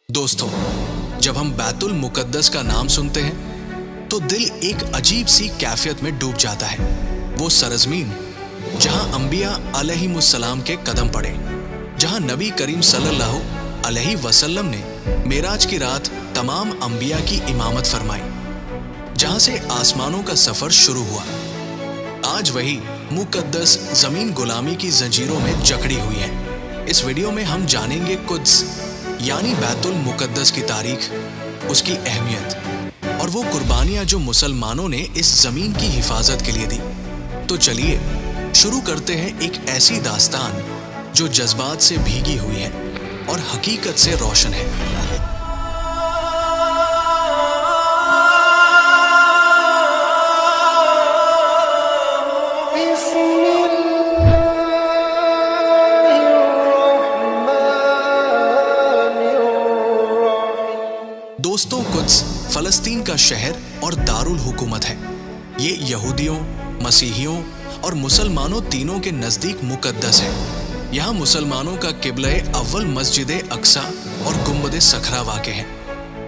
दोस्तों, जब हम बैतुल मुकद्दस का नाम सुनते हैं तो दिल एक अजीब सी कैफियत में डूब जाता है। वो सरजमीन जहां अंबिया अलैहिमुस्सलाम के कदम पड़े, जहां नबी करीम सल्लल्लाहु अलैहि वसल्लम ने मेराज की रात तमाम अंबिया की इमामत फरमाई, जहां से आसमानों का सफर शुरू हुआ। आज वही मुकद्दस जमीन गुलामी की जंजीरों में जकड़ी हुई है। इस वीडियो में हम जानेंगे कुद्स यानी बैतुल मुकद्दस की तारीख, उसकी अहमियत और वो कुर्बानियां जो मुसलमानों ने इस जमीन की हिफाजत के लिए दी। तो चलिए शुरू करते हैं एक ऐसी दास्तान जो जज्बात से भीगी हुई है और हकीकत से रोशन है। दोस्तों, कुद्स फलस्तीन का शहर और दारुल हुकूमत है। ये यहूदियों, मसीहियों और मुसलमानों तीनों के नजदीक मुकद्दस है। यहाँ मुसलमानों का किबला अव्वल मस्जिद अक्सा और गुंबद सखरा वाक़ है।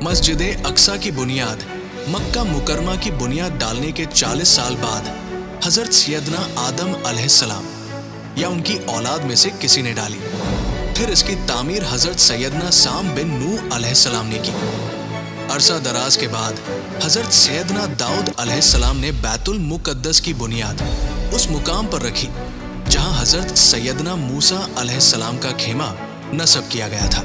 मस्जिद अक्सा की बुनियाद मक्का मुकरमा की बुनियाद डालने के 40 साल बाद हजरत सैयदना आदम अलैहिस्सलाम या उनकी औलाद में से किसी ने डाली। फिर इसकी तामीर हजरत सैयदना साम बिन नूह अलैहिस्सलाम ने की। अरसा दराज के बाद हजरत सैयदना दाऊद अलैहिस्सलाम ने बैतुल मुकद्दस की बुनियाद उस मुकाम पर रखी जहां हजरत सैयदना मूसा अलैहिस्सलाम का खेमा नस्ब किया गया था।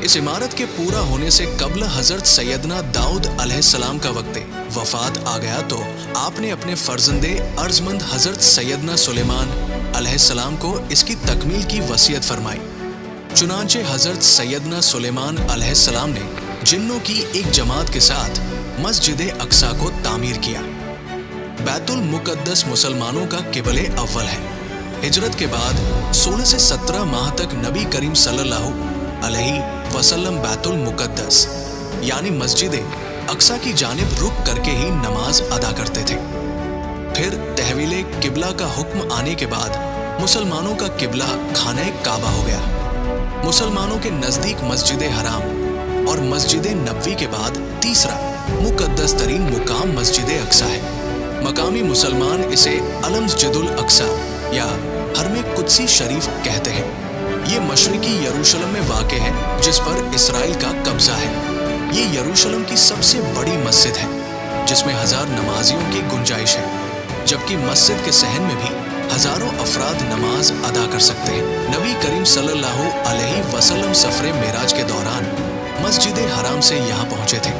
इस इमारत के पूरा होने से कबल हजरत सैयदना दाऊद अलैहिस्सलाम का वक्त वफात आ गया तो आपने अपने फर्जंदे अर्जमंद हजरत सैयदना सुलेमान अलैहिस्सलाम को इसकी तकमील की वसीयत फरमाई। चुनांचे हजरत सैयदना सुलेमान अलैहिस्सलाम ने जिन्नों की एक जमात के साथ मस्जिद अक्सा को तामीर किया। बैतुल मुकद्दस मुसलमानों का किबले अव्वल है। हिजरत के बाद 16 से 17 माह तक नबी करीम सल्लल्लाहु अलैहि वसल्लम बैतुल मुकद्दस यानी मस्जिद अक्सा की जानिब रुक करके ही नमाज अदा करते थे। फिर तहवील किबला का हुक्म आने के बाद मुसलमानों का किबला खाने काबा हो गया। मुसलमानों के नजदीक मस्जिद हराम और मस्जिद नबवी के बाद तीसरा मुकद्दस तरीन मुकाम मस्जिद अक्सा है। मकामी मुसलमान इसे अलमस्जिदुल अक्सा या हरमे कुदसी शरीफ कहते हैं। ये मशरिकी यरूशलेम में वाक़ है जिस पर इसराइल का कब्जा है। ये यरूशलेम की सबसे बड़ी मस्जिद है जिसमें 1000 नमाजियों की गुंजाइश है, जबकि मस्जिद के सहन में भी हजारों अफराद नमाज अदा कर सकते हैं। नबी करीम सल्लल्लाहु अलैहि वसल्लम सफरे मेराज के दौरान मस्जिद हराम से यहाँ पहुँचे थे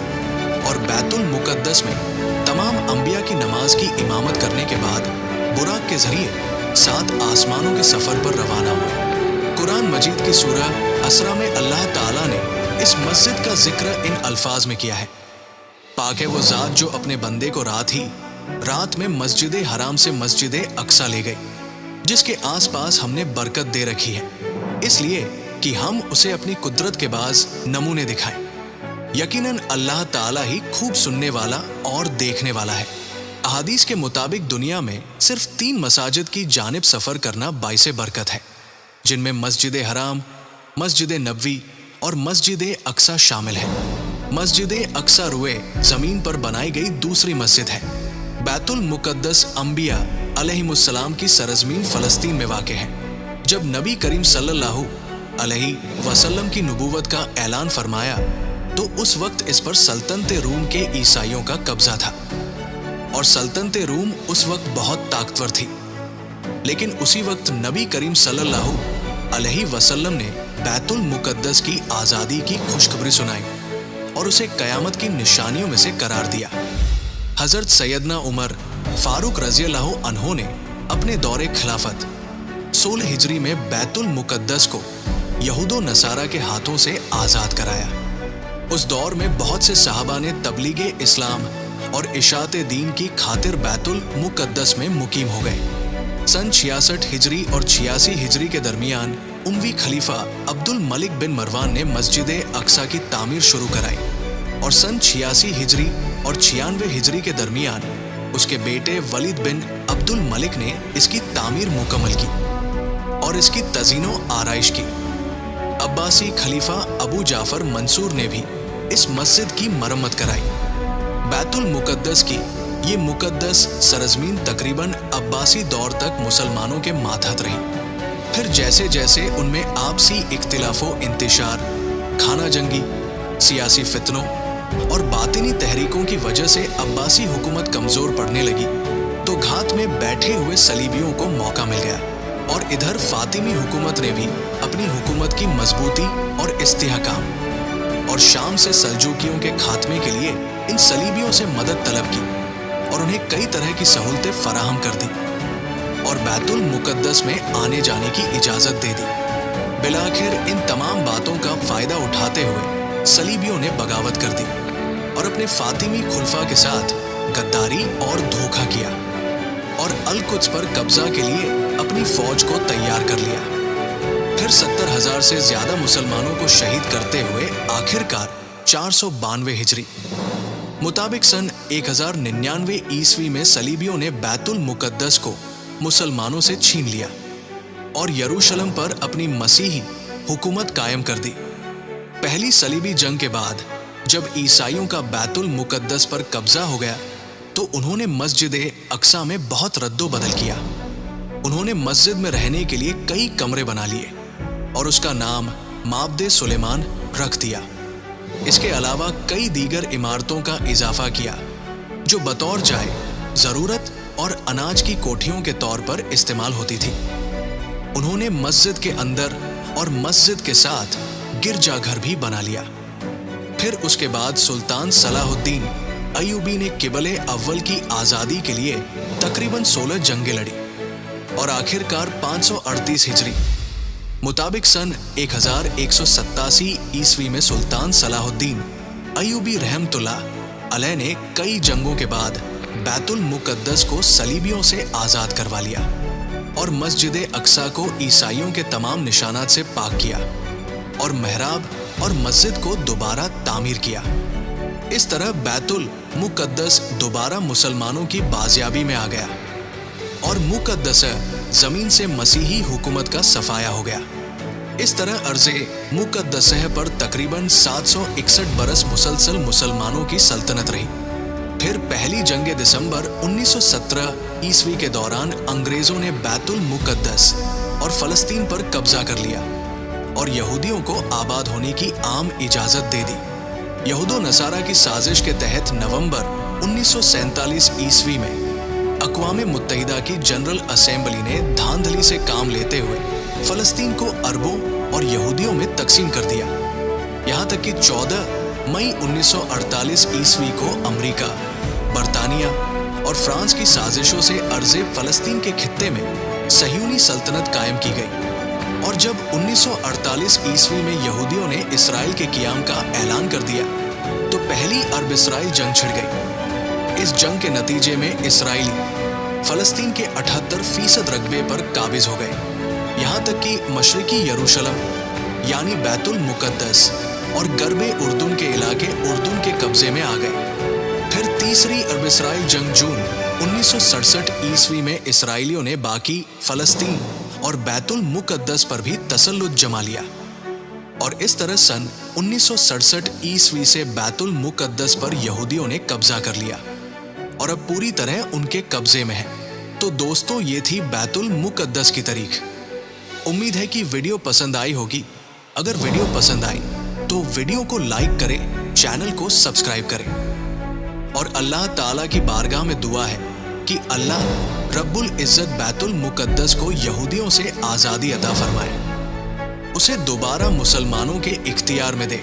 और बैतुल मुकद्दस में तमाम अंबिया की नमाज की इमामत करने के बाद बुराक के जरिए 7 आसमानों के सफर पर रवाना हुए। कुरान मजीद की सूरह असरा में अल्लाह ताला ने इस मस्जिद का जिक्र इन अल्फाज में किया है। पाक है वो ज़ात जो अपने बंदे को रात में मस्जिद हराम से मस्जिद अक्सा ले गई, जिसके आसपास हमने बरकत दे रखी है, इसलिए कि हम उसे अपनी कुदरत के बाज नमूने दिखाएं। यकीनन अल्लाह ताला ही खूब सुनने वाला और देखने वाला है। अहादीस के मुताबिक दुनिया में सिर्फ 3 मसाजिद की जानिब सफ़र करना बाइसे बरकत है, जिनमें मस्जिद हराम, मस्जिद नबवी और मस्जिद अक्सा शामिल है। मस्जिद अक्सा रुए ज़मीन पर बनाई गई दूसरी मस्जिद है। बैतुल मुकद्दस अंबिया अलैहिमुस्सलाम की सरजमीन फ़लस्तीन में वाक़ है। जब नबी करीम सल्लल्लाहु अलैहि वसल्लम की नबूवत का ऐलान फरमाया तो उस वक्त इस पर सल्तनत रूम के ईसाइयों का कब्जा था और सल्तनत रूम उस वक्त बहुत ताकतवर थी। लेकिन उसी वक्त नबी करीम सल्लल्लाहु अलैहि वसल्लम ने बैतुल मुकद्दस की आज़ादी की खुशखबरी सुनाई और उसे क़यामत की निशानियों में से करार दिया। हज़रत सैयदना उमर फारूक रज़ियल्लाहु अन्हु ने अपने दौरे खिलाफत 16 हिजरी में बैतुल मुकद्दस को यहूदो नसारा के हाथों से आज़ाद कराया। उस दौर में बहुत से सहाबा ने तबलीग इस्लाम और इशात दीन की खातिर बैतुल मुकद्दस में मुकीम हो गए। सन 66 हिजरी और 86 हिजरी के दरमियान उमवी खलीफा अब्दुल मलिक बिन मरवान ने मस्जिद अक्सा की तामीर शुरू कराई और सन 86 हिजरी और 96 हिजरी के दरमियान उसके बेटे वलीद बिन अब्दुल मलिक ने इसकी तामीर मुकम्मल की और इसकी तज़ीनो आराइश की। अब्बासी खलीफा अबू जाफर मंसूर ने भी इस मस्जिद की मरम्मत कराई। बैतुल मुकद्दस की ये मुकद्दस सरजमीन तकरीबन अब्बासी दौर तक मुसलमानों के मातहत रही। फिर जैसे जैसे उनमें आपसी इख्तिलाफो इंतिशार, खाना जंगी, सियासी फितनों और बातिनी तहरीकों की वजह से अब्बासी हुकूमत कमजोर पड़ने लगी, तो घात में बैठे हुए सलीबियों को मौका मिल गया और इधर फातिमी हुकूमत ने भी अपनी हुकूमत की मजबूती और इस्तेहकाम और शाम से सल्जूकियों के खात्मे के लिए इन सलीबियों से मदद तलब की और उन्हें कई तरह की सहूलतें फराहम कर दी और बैतुल मुकद्दस में आने जाने की इजाजत दे दी। बिलाखिर इन तमाम बातों का फायदा उठाते हुए सलीबियों ने बगावत कर दी और अपने फातिमी खुलफा के साथ गद्दारी और धोखा किया और अल-कुद्स पर कब्जा के लिए अपनी फौज को तैयार कर लिया। फिर 70,000 से ज्यादा मुसलमानों को शहीद करते हुए आखिरकार 492 हिजरी मुताबिक सन 1099 ईस्वी में सलीबियों ने बैतुल मुकद्दस को मुसलमानों से छीन लिया और यरूशलेम पर अपनी मसीही हुकूमत कायम कर दी। पहली सलीबी जंग के बाद जब ईसाइयों का बैतुल मुकद्दस पर कब्जा हो गया तो उन्होंने मस्जिद अक्सा में बहुत रद्दो-बदल किया। उन्होंने मस्जिद में रहने के लिए कई कमरे बना लिए और उसका नाम माबदे सुलेमान रख दिया। इसके अलावा कई दीगर इमारतों का इजाफा किया जो बतौर जाए जरूरत और अनाज की कोठियों के तौर पर इस्तेमाल होती थी। उन्होंने मस्जिद के अंदर और मस्जिद के साथ गिरजाघर भी बना लिया। फिर उसके बाद सुल्तान सलाहुद्दीन अय्यूबी ने किबले अव्वल की आज़ादी के लिए तकरीबन 16 जंगें लड़ी और आखिरकार 538 हिजरी मुताबिक सन 1187 ईस्वी में सुल्तान सलाहुद्दीन अय्यूबी रहमतुल्लाह अलैह ने कई जंगों के बाद बैतुल मुकद्दस को सलीबियों से आज़ाद करवा लिया और मस्जिद अक्सा को ईसाइयों के तमाम निशानात से पाक किया और महराब और मस्जिद को दोबारा तामीर किया। इस तरह बैतुल मुकद्दस दोबारा मुसलमानों की बाजियाबी में आ गया और मुकद्दस जमीन से मसीही हुकूमत का सफाया हो गया। इस तरह अर्ज़े मुकद्दस पर तकरीबन 761 बरस मुसलसल मुसलमानों की सल्तनत रही। फिर पहली जंग दिसंबर 1917 ईस्वी के दौरान अंग्रेजों ने बैतुल मुकद्दस और फलस्तीन पर कब्जा कर लिया और यहूदियों को आबाद होने की आम इजाजत दे दी। यहूदो नसारा की साजिश के तहत नवंबर 1947 ईस्वी में अक़वाम मुत्तहिदा की जनरल असेंबली ने धांधली से काम लेते हुए फलस्तीन को अरबों और यहूदियों में तकसीम कर दिया। यहाँ तक कि 14 मई 1948 ईस्वी को अमेरिका, बरतानिया और फ्रांस की साजिशों से अर्ज़े फलस्तीन के खित्ते में सह्यूनी सल्तनत कायम की गई और जब 1948 ईस्वी में यहूदियों ने इसराइल के क़ियाम का ऐलान कर दिया तो पहली अरब इसराइल जंग छिड़ गई। इस जंग के नतीजे में इसराइली फलस्तीन के 78% रकबे पर काबिज हो गए। यहाँ तक कि मशरिकी यरूशलेम यानी बैतुल मुकद्दस और गरबे उर्दून के इलाके उर्दून के कब्जे में आ गए। फिर तीसरी अरब इसराइल जंग जून 1967 ईस्वी में इसराइलियों ने बाकी फलस्तीन और बैतुल मुकद्दस पर भी तसल्लुत जमा लिया और इस तरह सन 1967 ईस्वी से बैतुल मुकद्दस पर यहूदियों ने कब्जा कर लिया और अब पूरी तरह उनके कब्जे में है। तो दोस्तों, ये थी बैतुल मुकद्दस की तारीख। उम्मीद है कि वीडियो पसंद आई होगी। अगर वीडियो पसंद आई तो वीडियो को लाइक करें, चैनल को सब्सक्राइब करें और अल्लाह ताला की बारगाह में दुआ है कि अल्लाह रब्बुल इज़्ज़त बैतुल मुकद्दस को यहूदियों से आज़ादी अता फरमाए, उसे दोबारा मुसलमानों के इख्तियार में दे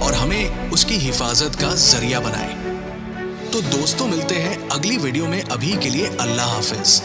और हमें उसकी हिफाजत का जरिया बनाए। तो दोस्तों, मिलते हैं अगली वीडियो में। अभी के लिए अल्लाह हाफ़िज़।